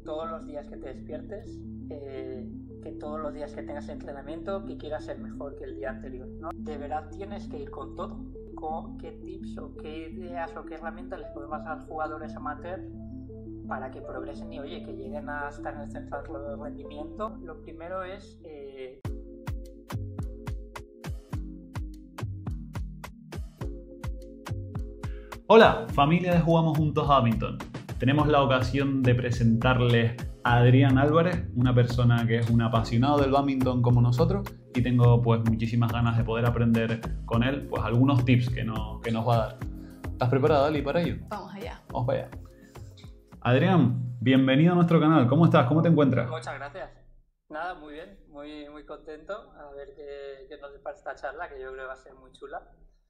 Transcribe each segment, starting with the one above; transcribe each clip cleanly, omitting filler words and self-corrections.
todos los días que te despiertes, que todos los días que tengas entrenamiento, que quieras ser mejor que el día anterior, ¿no? De verdad tienes que ir con todo. Con qué tips o qué ideas o qué herramientas les podemos dar a los jugadores amateur para que progresen y, oye, que lleguen a estar en el centro de rendimiento. Lo primero es... Hola, familia de Jugamos Juntos Badminton. Tenemos la ocasión de presentarles a Adrián Álvarez, una persona que es un apasionado del badminton como nosotros, y tengo pues muchísimas ganas de poder aprender con él pues algunos tips que nos va a dar. ¿Estás preparada, Ali, para ello? Vamos allá. Vamos para allá. Adrián, bienvenido a nuestro canal. ¿Cómo estás? ¿Cómo te encuentras? Muchas gracias. Nada, muy bien, muy contento. A ver qué nos depara esta charla, que yo creo que va a ser muy chula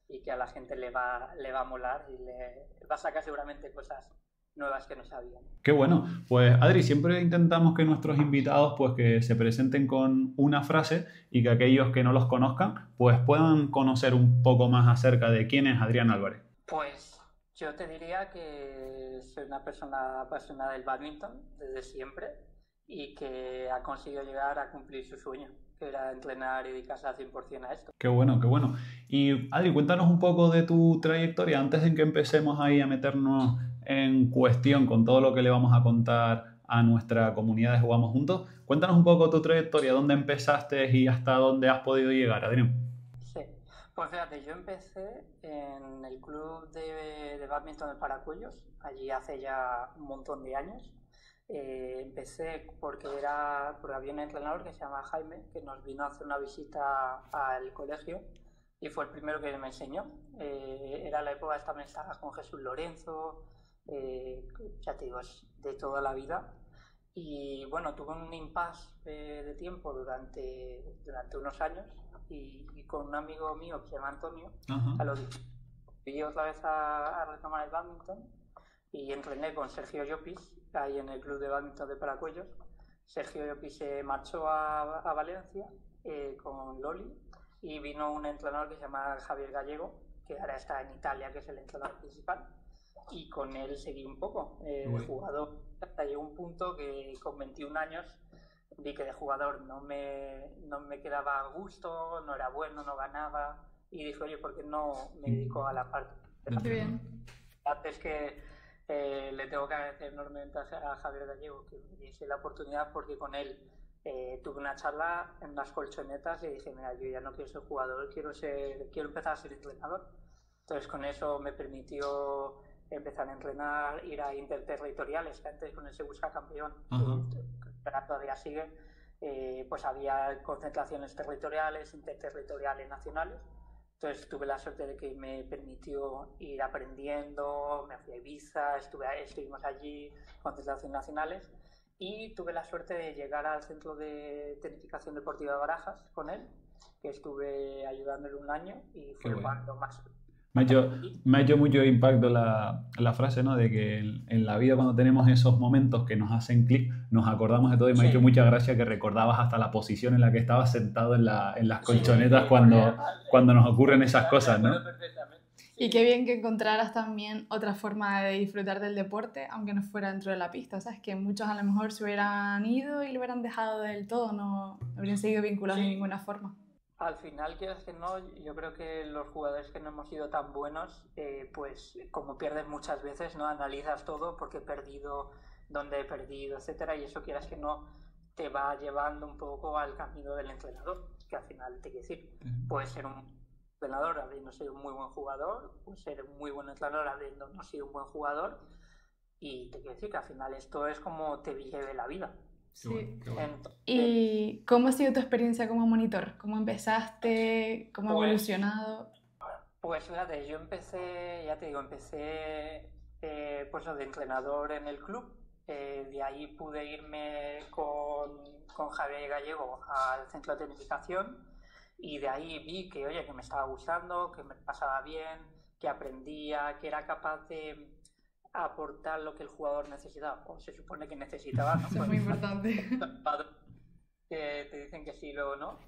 y que a la gente le va a molar y le va a sacar seguramente cosas nuevas que no sabían. Qué bueno. Pues Adri, siempre intentamos que nuestros invitados pues que se presenten con una frase y que aquellos que no los conozcan pues puedan conocer un poco más acerca de quién es Adrián Álvarez. Pues yo te diría que soy una persona apasionada del badminton desde siempre y que ha conseguido llegar a cumplir su sueño, que era entrenar y dedicarse al 100% a esto. Qué bueno, qué bueno. Y Adri, cuéntanos un poco de tu trayectoria antes de que empecemos ahí a meternos en cuestión con todo lo que le vamos a contar a nuestra comunidad de Jugamos Juntos. Cuéntanos un poco tu trayectoria, dónde empezaste y hasta dónde has podido llegar, Adrián. Sí, pues fíjate, yo empecé en el club de badminton de Paracuellos, allí hace ya un montón de años. Empecé porque había un entrenador que se llama Jaime, que nos vino a hacer una visita al colegio y fue el primero que me enseñó. Era la época, también estaba con Jesús Lorenzo, ya te digo, es de toda la vida. Y bueno, tuve un impasse de tiempo durante unos años y con un amigo mío que se llama Antonio, a lo volví otra vez a retomar el badminton y entrené con Sergio Llopis ahí en el club de badminton de Paracuellos. Sergio Llopis se marchó a Valencia con Loli y vino un entrenador que se llama Javier Gallego, que ahora está en Italia, que es el entrenador principal, y con él seguí un poco de jugador. Hasta llegó un punto que con 21 años vi que de jugador no me quedaba a gusto, no era bueno, no ganaba, y dije, oye, ¿por qué no me dedico a la parte? Qué bien. Antes que le tengo que agradecer enormemente a Javier Gallego que me diese la oportunidad, porque con él tuve una charla en unas colchonetas y dije, mira, yo ya no quiero ser jugador, quiero empezar a ser entrenador. Entonces con eso me permitió empezar a entrenar, ir a interterritoriales, que antes con el se busca campeón, que todavía sigue, pues había concentraciones territoriales, interterritoriales, nacionales. Entonces tuve la suerte de que me permitió ir aprendiendo, me fui a Ibiza, estuvimos allí, concentraciones nacionales, y tuve la suerte de llegar al Centro de Tecnificación Deportiva de Barajas con él, que estuve ayudándole un año y fue cuando más... Me ha hecho mucho impacto la frase, ¿no? De que en la vida cuando tenemos esos momentos que nos hacen clic, nos acordamos de todo y me ha hecho mucha gracia que recordabas hasta la posición en la que estabas sentado en las colchonetas cuando nos ocurren esas cosas, ¿no? Y qué bien que encontraras también otra forma de disfrutar del deporte, aunque no fuera dentro de la pista. ¿Sabes? Que muchos a lo mejor se hubieran ido y lo hubieran dejado del todo, no habrían seguido vinculados de ninguna forma. Al final, quieras que no, yo creo que los jugadores que no hemos sido tan buenos, pues como pierdes muchas veces, ¿no? Analizas todo porque he perdido, dónde he perdido, etcétera, y eso, quieras que no, te va llevando un poco al camino del entrenador, que al final te quiere decir, puedes ser un entrenador habiendo sido un muy buen jugador, puedes ser un muy buen entrenador habiendo no sido un buen jugador, y te quiero decir que al final esto es como te lleve la vida. Sí. Bueno. ¿Y cómo ha sido tu experiencia como monitor? ¿Cómo empezaste? ¿Cómo ha evolucionado? Pues fíjate, yo empecé pues de entrenador en el club. De ahí pude irme con Javier Gallego al centro de tecnificación y de ahí vi que, oye, que me estaba gustando, que me pasaba bien, que aprendía, que era capaz de aportar lo que el jugador necesitaba, o se supone que necesitaba, ¿no? Eso es muy importante. Que te dicen que sí, luego no,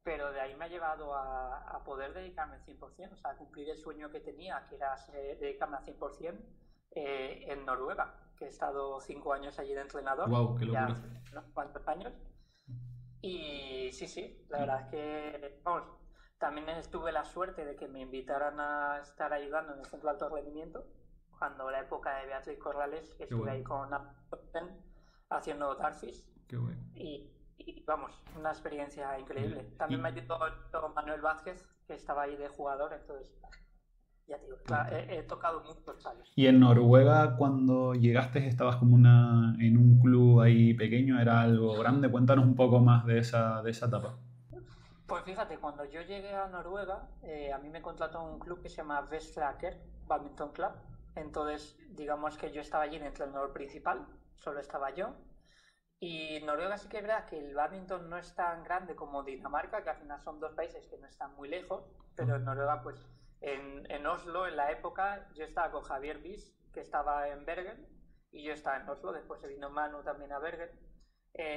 pero de ahí me ha llevado a poder dedicarme al 100%, o sea, a cumplir el sueño que tenía, que era dedicarme al 100% en Noruega, que he estado 5 años allí de entrenador. Wow, qué ya locura. hace unos cuantos años. Y sí, la verdad es que, vamos, también tuve la suerte de que me invitaran a estar ayudando en el centro de alto rendimiento, cuando la época de Beatriz Corrales, que estuve bueno. ahí con haciendo Darfish. Qué bueno. Y vamos, una experiencia increíble. También me ayudó Manuel Vázquez, que estaba ahí de jugador, entonces, ya te digo, he tocado muchos palos. ¿Y en Noruega, cuando llegaste, estabas como en un club ahí pequeño? ¿Era algo grande? Cuéntanos un poco más de esa etapa. Pues fíjate, cuando yo llegué a Noruega, a mí me contrató un club que se llama Vestlaker Badminton Club. Entonces, digamos que yo estaba allí de entrenador principal, solo estaba yo. Y Noruega sí que es verdad que el badminton no es tan grande como Dinamarca, que al final son dos países que no están muy lejos, pero en Noruega, pues en Oslo, en la época, yo estaba con Javier Bis, que estaba en Bergen, y yo estaba en Oslo, después se vino Manu también a Bergen,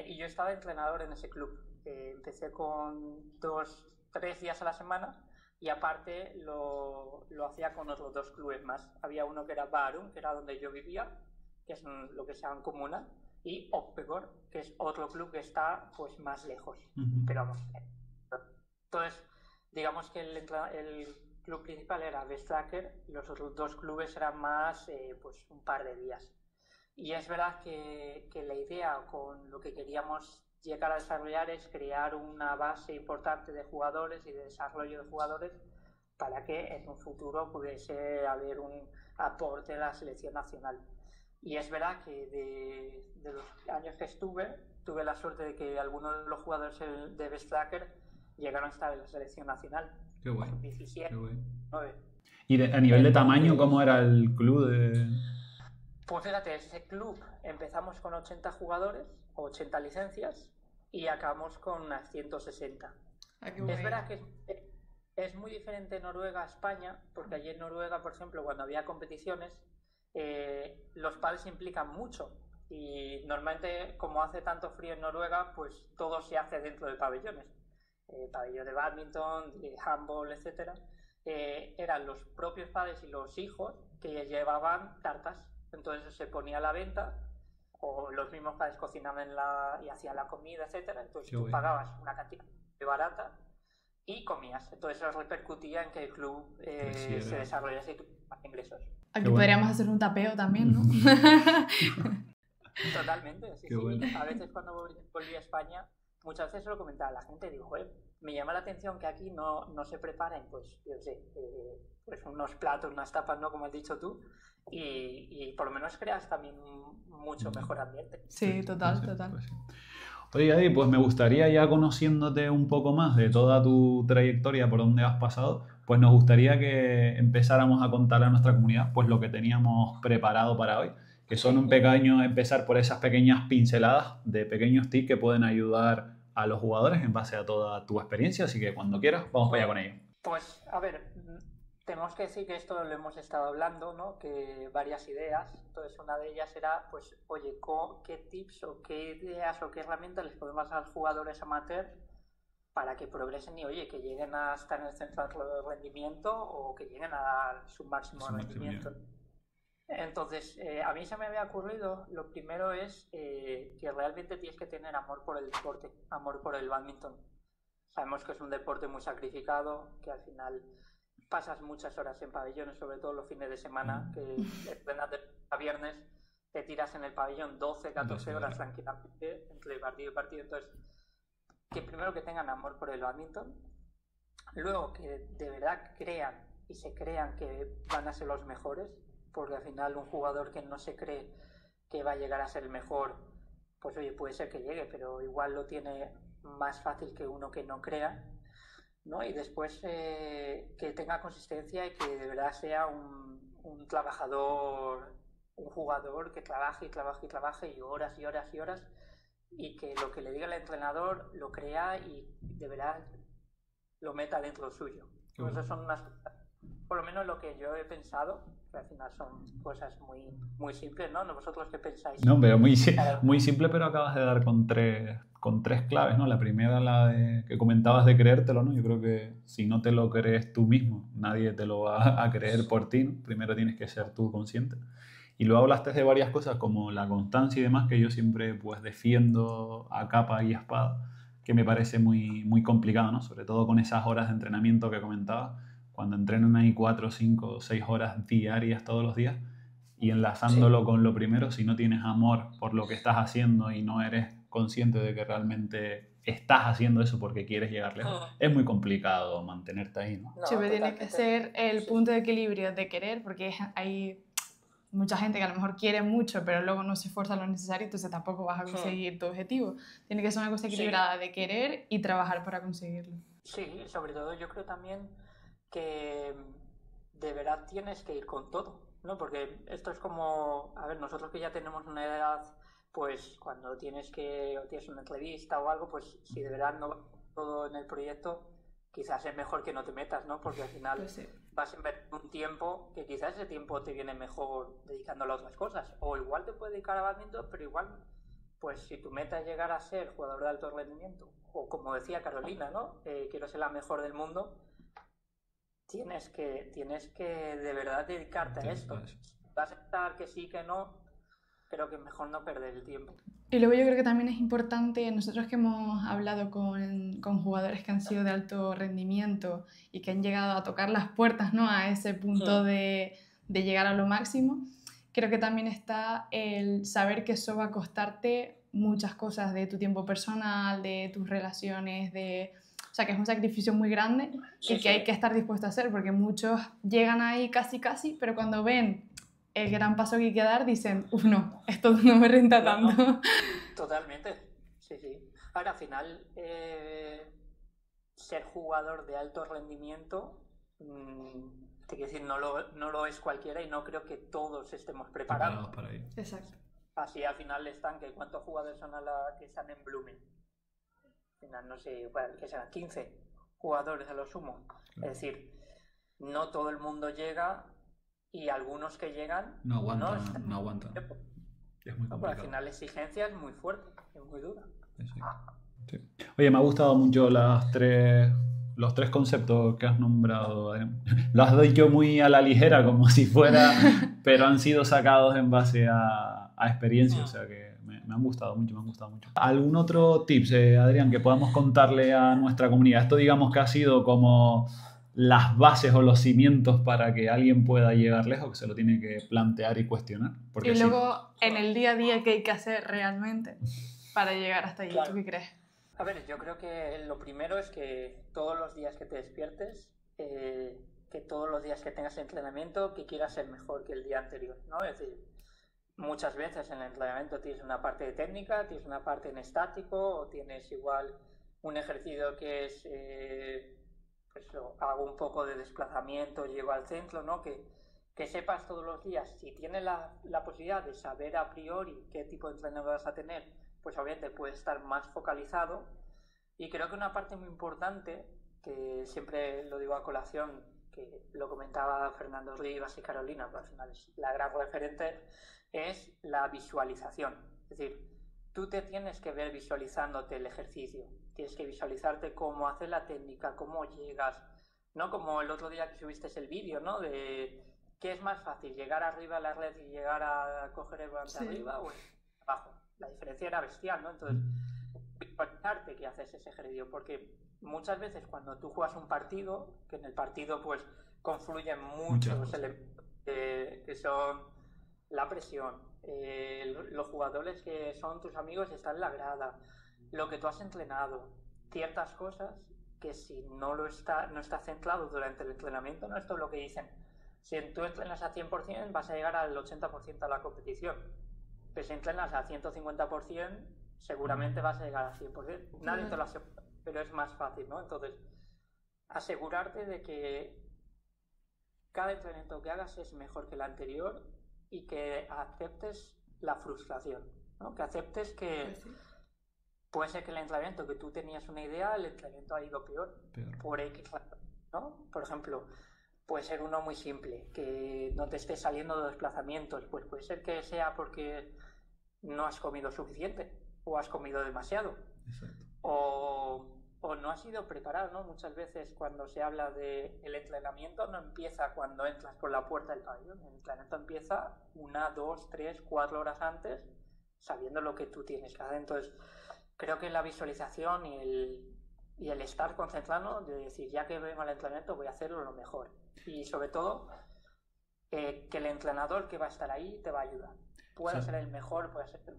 y yo estaba entrenador en ese club. Empecé con 2-3 días a la semana, y aparte lo hacía con otros 2 clubes más. Había uno que era Bærum, que era donde yo vivía, que es lo que se llama comuna, y Oppegård, que es otro club que está pues más lejos. Pero vamos, entonces digamos que el club principal era Vestlaker y los otros 2 clubes eran más pues un par de días. Y es verdad que la idea con lo que queríamos llegar a desarrollar es crear una base importante de jugadores y de desarrollo de jugadores para que en un futuro pudiese haber un aporte a la selección nacional. Y es verdad que de los años que tuve la suerte de que algunos de los jugadores de Vestlaker llegaron a estar en la selección nacional. Qué bueno. 17, Qué bueno. 9. ¿Y a nivel de tamaño, cómo era el club? Pues fíjate, ese club empezamos con 80 jugadores, 80 licencias, y acabamos con unas 160. Es verdad que es muy diferente Noruega a España, porque allí en Noruega, por ejemplo, cuando había competiciones, los pádels se implican mucho y normalmente, como hace tanto frío en Noruega, pues todo se hace dentro de pabellones, pabellón de badminton, de handball, etcétera. Eran los propios padres y los hijos que llevaban tartas, entonces se ponía a la venta, o los mismos padres cocinaban y hacían la comida, etcétera. Entonces tú pagabas una cantidad muy barata y comías, entonces eso repercutía en que el club se desarrollase y tuviera más ingresos. Aquí podríamos hacer un tapeo también, ¿no? Totalmente, sí. Bueno. A veces cuando volví a España, muchas veces se lo comentaba a la gente, digo, me llama la atención que aquí no se preparen, pues, yo sé, pues unos platos, unas tapas, ¿no? Como has dicho tú, y por lo menos creas también mucho mejor ambiente. Sí, total. Pues sí. Oye, Adi, pues me gustaría, ya conociéndote un poco más de toda tu trayectoria, por donde has pasado, pues nos gustaría que empezáramos a contar a nuestra comunidad pues lo que teníamos preparado para hoy, que son empezar por esas pequeñas pinceladas de pequeños tips que pueden ayudar a los jugadores en base a toda tu experiencia, así que cuando quieras, vamos para allá con ello. Pues, a ver, tenemos que decir que esto lo hemos estado hablando, ¿no? Que varias ideas. Entonces, una de ellas era, pues, oye, ¿qué tips o qué ideas o qué herramientas les podemos dar a los jugadores amateur para que progresen y, oye, que lleguen a estar en el centro de rendimiento o que lleguen a su máximo rendimiento? Entonces, a mí se me había ocurrido, lo primero es que realmente tienes que tener amor por el deporte, amor por el badminton. Sabemos que es un deporte muy sacrificado, que al final pasas muchas horas en pabellones, sobre todo los fines de semana, que entrenas de a viernes, te tiras en el pabellón 12, 14 horas tranquilamente entre partido y partido. Entonces, que primero que tengan amor por el badminton, luego que de verdad crean y se crean que van a ser los mejores, porque al final un jugador que no se cree que va a llegar a ser el mejor, pues oye, puede ser que llegue, pero igual lo tiene más fácil que uno que no crea, ¿no? Y después que tenga consistencia y que de verdad sea un trabajador, un jugador que trabaje y horas y horas y horas, y que lo que le diga el entrenador lo crea y de verdad lo meta dentro suyo. Esas son unas, por lo menos lo que yo he pensado, que al final son cosas muy simples, ¿no? ¿Vosotros qué pensáis? No, pero muy simple, pero acabas de dar con tres claves, ¿no? La primera, la de que comentabas de creértelo, ¿no? Yo creo que si no te lo crees tú mismo, nadie te lo va a creer por ti, ¿no? Primero tienes que ser tú consciente. Y luego hablaste de varias cosas como la constancia y demás, que yo siempre pues defiendo a capa y espada, que me parece muy, muy complicado, ¿no? Sobre todo con esas horas de entrenamiento que comentaba, cuando entrenan ahí 4, 5, 6 horas diarias todos los días, y enlazándolo Sí. con lo primero, si no tienes amor por lo que estás haciendo y no eres consciente de que realmente estás haciendo eso porque quieres llegar lejos, es muy complicado mantenerte ahí, ¿no? No, Siempre tiene que totalmente. ser el Sí, punto de equilibrio de querer, porque hay mucha gente que a lo mejor quiere mucho, pero luego no se esfuerza lo necesario, entonces tampoco vas a conseguir tu objetivo. Tiene que ser una cosa sí, equilibrada de querer y trabajar para conseguirlo. sí, sobre todo yo creo también que de verdad tienes que ir con todo, ¿no? Porque esto es como, a ver, nosotros que ya tenemos una edad, pues cuando tienes que, o tienes una entrevista o algo, pues si de verdad no va todo en el proyecto, quizás es mejor que no te metas, ¿no? Porque al final Pues sí. vas a invertir un tiempo que quizás ese tiempo te viene mejor dedicándolo a otras cosas. O igual te puedes dedicar a badminton, pero igual, pues si tu meta es llegar a ser jugador de alto rendimiento, o como decía Carolina, ¿no? Quiero ser la mejor del mundo, tienes que de verdad dedicarte a esto. Vas a estar que sí, que no, creo que mejor no perder el tiempo. Y luego yo creo que también es importante, nosotros que hemos hablado con jugadores que han sido de alto rendimiento y que han llegado a tocar las puertas, ¿no? A ese punto de llegar a lo máximo, creo que también está el saber que eso va a costarte muchas cosas de tu tiempo personal, de tus relaciones, o sea, que es un sacrificio muy grande y que hay que estar dispuesto a hacer, porque muchos llegan ahí casi, pero cuando ven el gran paso que hay que dar, dicen, uff, no, esto no me renta tanto. No, totalmente, sí, sí. Ahora, al final, ser jugador de alto rendimiento, te quiero decir, no lo es cualquiera y no creo que todos estemos preparados para ello. Exacto. Así al final están, que ¿cuántos jugadores son que están en Blooming? Al final, no sé, bueno, que sean 15 jugadores a lo sumo. Claro. Es decir, no todo el mundo llega y algunos que llegan No aguantan. están. Es muy No, pero al complicado. final la exigencia es muy fuerte, es muy dura. Sí. Oye, me ha gustado mucho los tres conceptos que has nombrado, Adrián. Lo has dicho muy a la ligera, como si fuera, pero han sido sacados en base a experiencia, o sea que me han gustado mucho, me han gustado mucho. ¿Algún otro tips, Adrián, que podamos contarle a nuestra comunidad? Esto digamos que ha sido como las bases o los cimientos para que alguien pueda llegar lejos, que se lo tiene que plantear y cuestionar. Porque Y luego, en el día a día, ¿qué hay que hacer realmente para llegar hasta allí? Claro. ¿Tú qué crees? A ver, yo creo que lo primero es que todos los días que te despiertes, que todos los días que tengas entrenamiento, que quieras ser mejor que el día anterior, ¿no? Es decir, muchas veces en el entrenamiento tienes una parte de técnica, tienes una parte en estático, o tienes igual un ejercicio que es, pues hago un poco de desplazamiento, llego al centro, ¿no? Que sepas todos los días, si tienes la posibilidad de saber a priori qué tipo de entrenamiento vas a tener, pues obviamente puedes estar más focalizado. Y creo que una parte muy importante, que siempre lo digo a colación, que lo comentaba Fernando Rivas y Carolina, pero al final es la gran referente, es la visualización. Es decir, tú te tienes que ver visualizándote el ejercicio, tienes que visualizarte cómo haces la técnica, cómo llegas, ¿no? Como el otro día que subiste el vídeo, ¿no? De qué es más fácil, llegar arriba a la red y llegar a coger el volante arriba o abajo. La diferencia era bestial, ¿no? Entonces, visualizarte que haces ese ejercicio, porque muchas veces cuando tú juegas un partido, que en el partido pues confluyen muchos elementos que son la presión, los jugadores que son tus amigos y están en la grada, lo que tú has entrenado, ciertas cosas que si no está centrado durante el entrenamiento, no es todo lo que dicen. Si tú entrenas a 100% vas a llegar al 80% a la competición, pero si entrenas a 150% seguramente vas a llegar al 100%. Nadie te lo asegura, pero es más fácil, ¿no? Entonces, asegurarte de que cada entrenamiento que hagas es mejor que el anterior y que aceptes la frustración, ¿no? Que aceptes que puede ser que el entrenamiento que tú tenías una idea, el entrenamiento ha ido peor. Por X razón, ¿no? Por ejemplo, puede ser uno muy simple, que no te esté saliendo de desplazamientos, pues puede ser que sea porque no has comido suficiente o has comido demasiado. Exacto. O o no has sido preparado, ¿no? Muchas veces cuando se habla de el entrenamiento no empieza cuando entras por la puerta del pabellón. El entrenamiento empieza 1, 2, 3, 4 horas antes, sabiendo lo que tú tienes que hacer. Entonces, creo que la visualización y el estar concentrado, de decir, ya que vengo al entrenamiento voy a hacerlo lo mejor. Y sobre todo, que el entrenador que va a estar ahí te va a ayudar. Puede ser el mejor, puede ser el...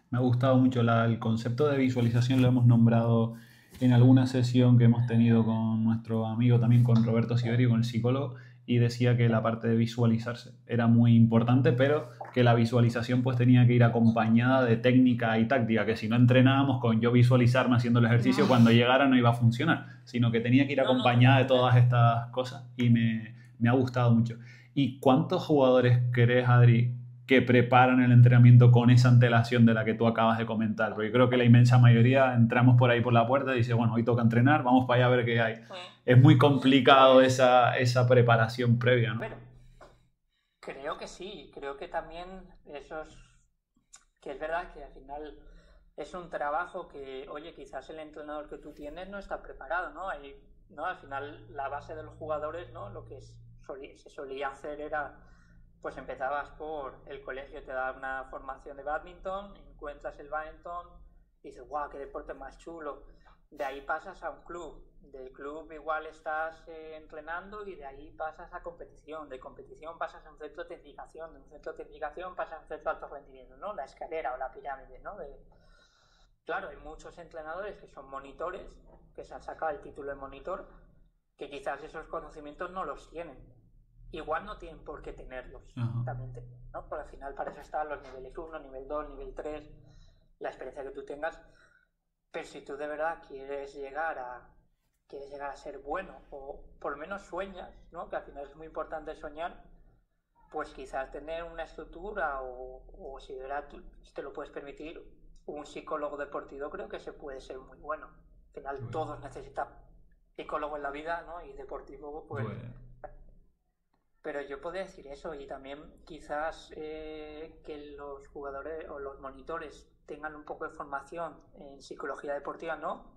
Me ha gustado mucho el concepto de visualización, lo hemos nombrado en alguna sesión que hemos tenido con nuestro amigo también, con Roberto Siberio, con el psicólogo, y decía que la parte de visualizarse era muy importante, pero que la visualización pues tenía que ir acompañada de técnica y táctica, que si no entrenábamos con yo visualizarme haciendo el ejercicio, cuando llegara no iba a funcionar, sino que tenía que ir acompañada de todas estas cosas, y me ha gustado mucho. ¿Y cuántos jugadores crees, Adri, que preparan el entrenamiento con esa antelación de la que tú acabas de comentar? Porque yo creo que la inmensa mayoría entramos por ahí por la puerta y dice, bueno, hoy toca entrenar, vamos para allá a ver qué hay. Es muy complicado esa preparación previa, ¿no? Pero creo que sí, creo que también que es verdad que al final es un trabajo que, oye, quizás el entrenador que tú tienes no está preparado, ¿no? ¿no? Al final la base de los jugadores, ¿no? Lo que se solía hacer era, pues empezabas por el colegio, te da una formación de bádminton, encuentras el bádminton, dices, guau, qué deporte más chulo. De ahí pasas a un club, del club igual estás entrenando y de ahí pasas a competición, de competición pasas a un centro de tecnificación, de un centro de tecnificación pasas a un centro de alto rendimiento, ¿no? La escalera o la pirámide, ¿no? Claro, hay muchos entrenadores que son monitores, que se han sacado el título de monitor, que quizás esos conocimientos no los tienen. Igual no tienen por qué tenerlos, también, ¿no? Por al final para eso están los niveles 1, nivel 2, nivel 3, la experiencia que tú tengas. Pero si tú de verdad quieres llegar a ser bueno, o por lo menos sueñas, ¿no? Que al final es muy importante soñar, pues quizás tener una estructura o si de verdad tú te lo puedes permitir, un psicólogo deportivo creo que se puede ser muy bueno. Al final todos necesitan psicólogo en la vida, ¿no? Y deportivo, pues... Pero yo podría decir eso, y también quizás que los jugadores o los monitores tengan un poco de formación en psicología deportiva, ¿no?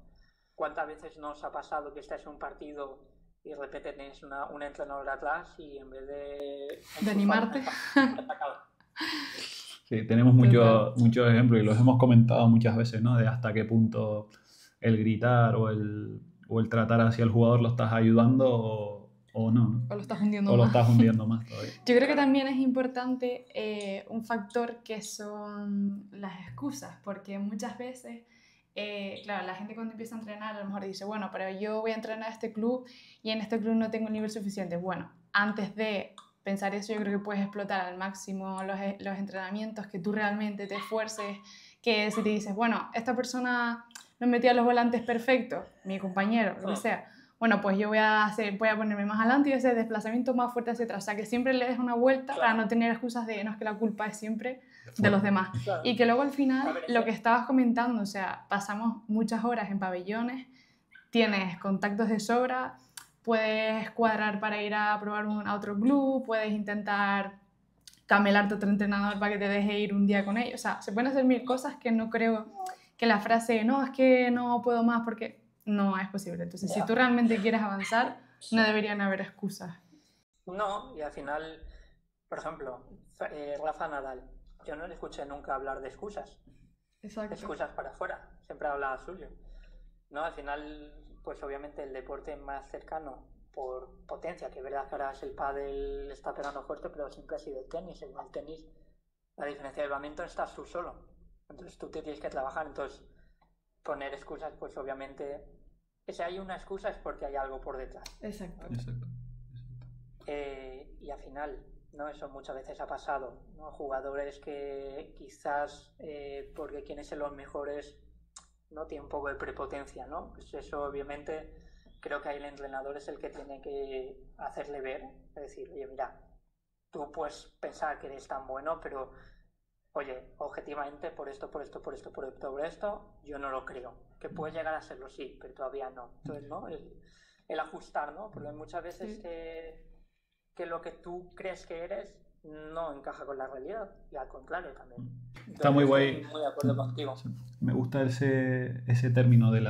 ¿Cuántas veces nos ha pasado que estáis en un partido y de repente tenéis un entrenador atrás y en vez de animarte? Sí, tenemos muchos ejemplos y los hemos comentado muchas veces, ¿no? De hasta qué punto el gritar o el tratar hacia el jugador lo estás ayudando o no, ¿no? O lo estás hundiendo más. O lo estás hundiendo más todavía. Yo creo que también es importante un factor que son las excusas, porque muchas veces, claro, la gente cuando empieza a entrenar a lo mejor dice, bueno, pero yo voy a entrenar a este club y en este club no tengo el nivel suficiente. Bueno, antes de pensar eso, yo creo que puedes explotar al máximo los entrenamientos, que tú realmente te esfuerces, que si te dices, bueno, esta persona no metía los volantes perfectos, mi compañero, lo que sea, bueno, pues yo voy a ponerme más adelante y hacer desplazamiento más fuerte hacia atrás. O sea, que siempre le des una vuelta para no tener excusas de no, es que la culpa es siempre de los demás. Claro. Y que luego al final, lo que estabas comentando, o sea, pasamos muchas horas en pabellones, tienes contactos de sobra, puedes cuadrar para ir a probar a otro club, puedes intentar camelarte a otro entrenador para que te deje ir un día con ellos. O sea, se pueden hacer mil cosas que no creo que la frase, no, es que no puedo más porque... no es posible. Entonces, si tú realmente quieres avanzar, no deberían haber excusas. No, y al final, por ejemplo, Rafa Nadal, yo no le escuché nunca hablar de excusas. Exacto. Excusas para afuera, siempre hablaba suyo. ¿No? Al final, pues obviamente el deporte más cercano por potencia, que es verdad que ahora es el pádel, está pegando fuerte, pero siempre ha sido el tenis. El tenis, la diferencia del badminton, estás tú solo. Entonces tú te tienes que trabajar, entonces... poner excusas, pues obviamente, si hay una excusa es porque hay algo por detrás. Exacto. Y al final, ¿no? Eso muchas veces ha pasado, ¿no? Jugadores que quizás, porque quieren ser los mejores, no tienen un poco de prepotencia, ¿no? Pues eso obviamente creo que ahí el entrenador es el que tiene que hacerle ver, es decir, oye, mira, tú puedes pensar que eres tan bueno, pero... oye, objetivamente, por esto, yo no lo creo. Que puede llegar a serlo, sí, pero todavía no. Entonces, ¿no? El ajustar, ¿no? Porque hay muchas veces que lo que tú crees que eres no encaja con la realidad. Y al contrario también. Está muy guay. Estoy muy de acuerdo contigo. Me gusta ese término de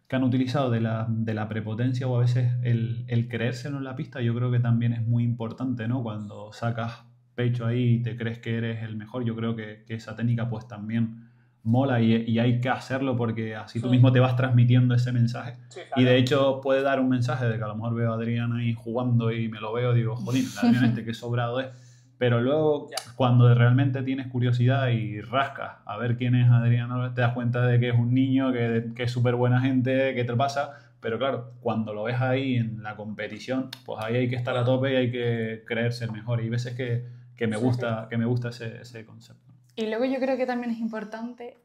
que han utilizado de la prepotencia o a veces el creérselo en la pista, yo creo que también es muy importante, ¿no? Cuando sacas pecho ahí y te crees que eres el mejor, yo creo que esa técnica pues también mola y hay que hacerlo porque así tú mismo te vas transmitiendo ese mensaje. Sí, claro. Y de hecho puede dar un mensaje de que a lo mejor veo a Adrián ahí jugando y me lo veo y digo, jolín, el Adrián este que sobrado es. Pero luego, cuando realmente tienes curiosidad y rascas a ver quién es Adrián, te das cuenta de que es un niño, que es súper buena gente, que te pasa. Pero claro, cuando lo ves ahí en la competición, pues ahí hay que estar a tope y hay que creerse el mejor. Y veces que me gusta ese concepto. Y luego yo creo que también es importante,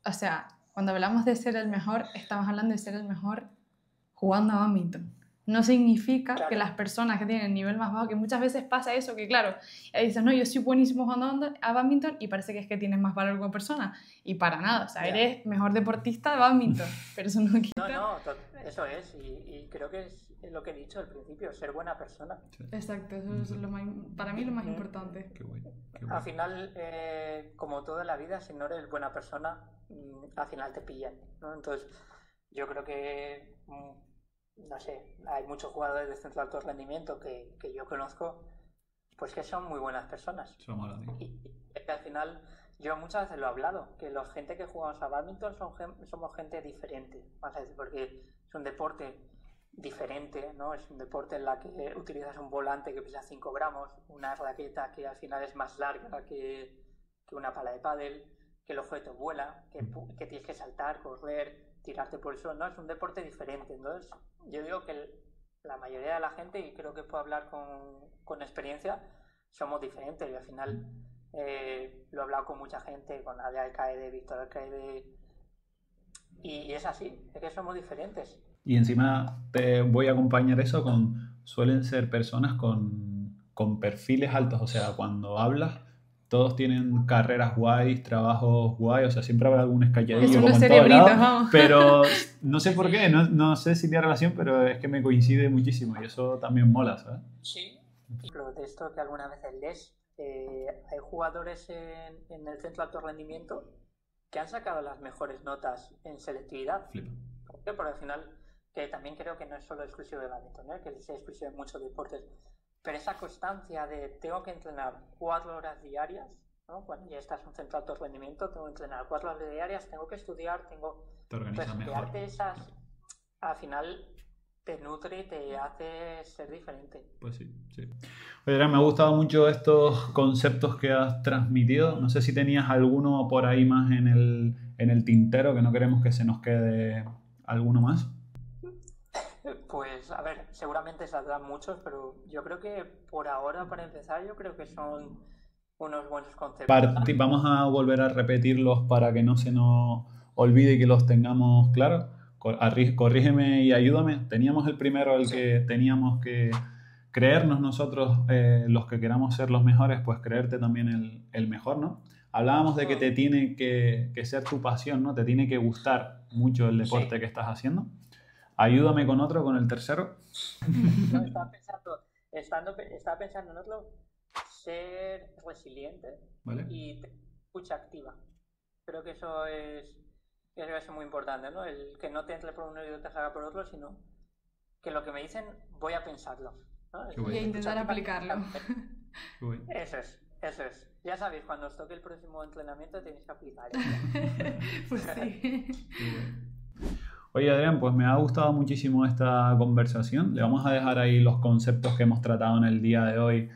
o sea, cuando hablamos de ser el mejor, estamos hablando de ser el mejor jugando a bádminton. No significa que las personas que tienen el nivel más bajo, que muchas veces pasa eso, que claro, dices, no, yo soy buenísimo jugando a bádminton y parece que es que tienes más valor como persona. Y para nada, o sea, eres mejor deportista de bádminton, pero eso no quita... No, eso es, y creo que es lo que he dicho al principio, ser buena persona. Sí. Exacto, eso es para mí lo más importante. Qué guay, qué guay. Al final, como todo en la vida, si no eres buena persona, al final te pillan, ¿no? Entonces, yo creo que... no sé, hay muchos jugadores de centro de alto rendimiento que yo conozco, pues que son muy buenas personas. Y que al final, yo muchas veces lo he hablado, que la gente que jugamos a bádminton somos gente diferente, vamos a decir, porque es un deporte diferente, ¿no? Es un deporte en la que utilizas un volante que pesa 5 gramos, una raqueta que al final es más larga que una pala de pádel, que el objeto vuela, que tienes que saltar, correr, tirarte por el suelo, ¿no? Es un deporte diferente. Entonces, yo digo que la mayoría de la gente, y creo que puedo hablar con experiencia, somos diferentes. Y al final lo he hablado con mucha gente, con Nadia Alcaide, Víctor Alcaide, y es así, es que somos diferentes. Y encima te voy a acompañar eso suelen ser personas con perfiles altos, o sea, cuando hablas, todos tienen carreras guays, trabajos guays, o sea, siempre habrá algún escalladillo como en todos lados, pero no sé por qué, no sé si tiene relación, pero es que me coincide muchísimo y eso también mola, ¿sabes? Sí, pero de esto que algunas veces lees, hay jugadores en el centro de alto rendimiento que han sacado las mejores notas en selectividad. Flipa. ¿Por qué? Porque al final, que también creo que no es solo exclusivo de bádminton, que es exclusivo de muchos deportes. Pero esa constancia de tengo que entrenar 4 horas diarias, ¿no? Cuando ya estás en un centro de alto rendimiento, tengo que entrenar 4 horas diarias, tengo que estudiar, Te organizas mejor. Al final te nutre y te hace ser diferente. Pues sí, sí. Oye, Adrián, me ha gustado mucho estos conceptos que has transmitido. No sé si tenías alguno por ahí más en el tintero, que no queremos que se nos quede alguno más. Pues, a ver, seguramente saldrán muchos, pero yo creo que por ahora, para empezar, yo creo que son unos buenos conceptos. Vamos a volver a repetirlos para que no se nos olvide y que los tengamos claros. Corrígeme y ayúdame. Teníamos el primero, que teníamos que creernos nosotros, los que queramos ser los mejores, pues creerte también el mejor, ¿no? Hablábamos de que te tiene que ser tu pasión, ¿no? Te tiene que gustar mucho el deporte que estás haciendo. Ayúdame con otro, con el tercero. No, estaba pensando en otro, ser resiliente, ¿vale? Y escucha activa. Creo que eso es muy importante, ¿no? El que no te entre por uno y te salga por otro, sino que lo que me dicen voy a pensarlo, ¿no? Y a intentar aplicarlo. Eso es. Ya sabéis, cuando os toque el próximo entrenamiento tenéis que aplicar. Pues sí. Oye, Adrián, pues me ha gustado muchísimo esta conversación. Le vamos a dejar ahí los conceptos que hemos tratado en el día de hoy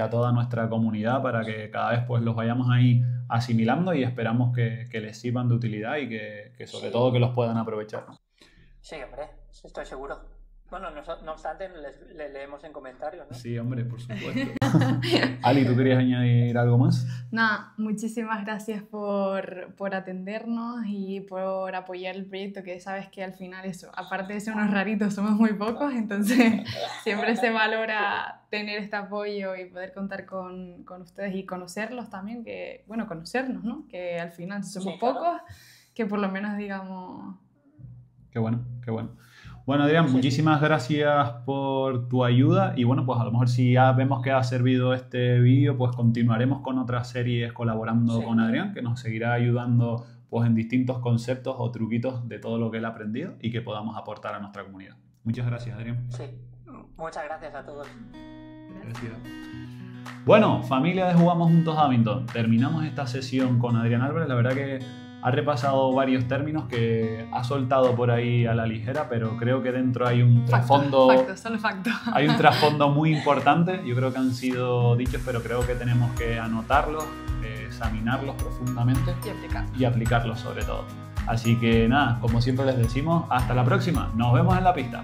a toda nuestra comunidad para que cada vez pues los vayamos ahí asimilando y esperamos que les sirvan de utilidad y que sobre todo que los puedan aprovechar. Sí, hombre, estoy seguro. Bueno, no obstante, le leemos en comentarios, ¿no? Sí, hombre, por supuesto. Ali, ¿tú querías añadir algo más? Nada, muchísimas gracias por atendernos y por apoyar el proyecto, que sabes que al final eso, aparte de ser unos raritos, somos muy pocos, entonces siempre se valora tener este apoyo y poder contar con ustedes y conocerlos también, conocernos, ¿no? Que al final si somos pocos, que por lo menos digamos... Qué bueno, qué bueno. Bueno, Adrián, muchísimas gracias por tu ayuda y bueno, pues a lo mejor si ya vemos que ha servido este vídeo, pues continuaremos con otras series colaborando con Adrián, que nos seguirá ayudando pues en distintos conceptos o truquitos de todo lo que él ha aprendido y que podamos aportar a nuestra comunidad. Muchas gracias, Adrián. Sí, muchas gracias a todos. Gracias. Bueno, familia de Jugamos Juntos Badminton, terminamos esta sesión con Adrián Álvarez. La verdad que ha repasado varios términos que ha soltado por ahí a la ligera, pero creo que dentro hay un trasfondo. Solo facto. Hay un trasfondo muy importante. Yo creo que han sido dichos, pero creo que tenemos que anotarlos, examinarlos profundamente y aplicarlos sobre todo. Así que nada, como siempre les decimos, hasta la próxima. Nos vemos en la pista.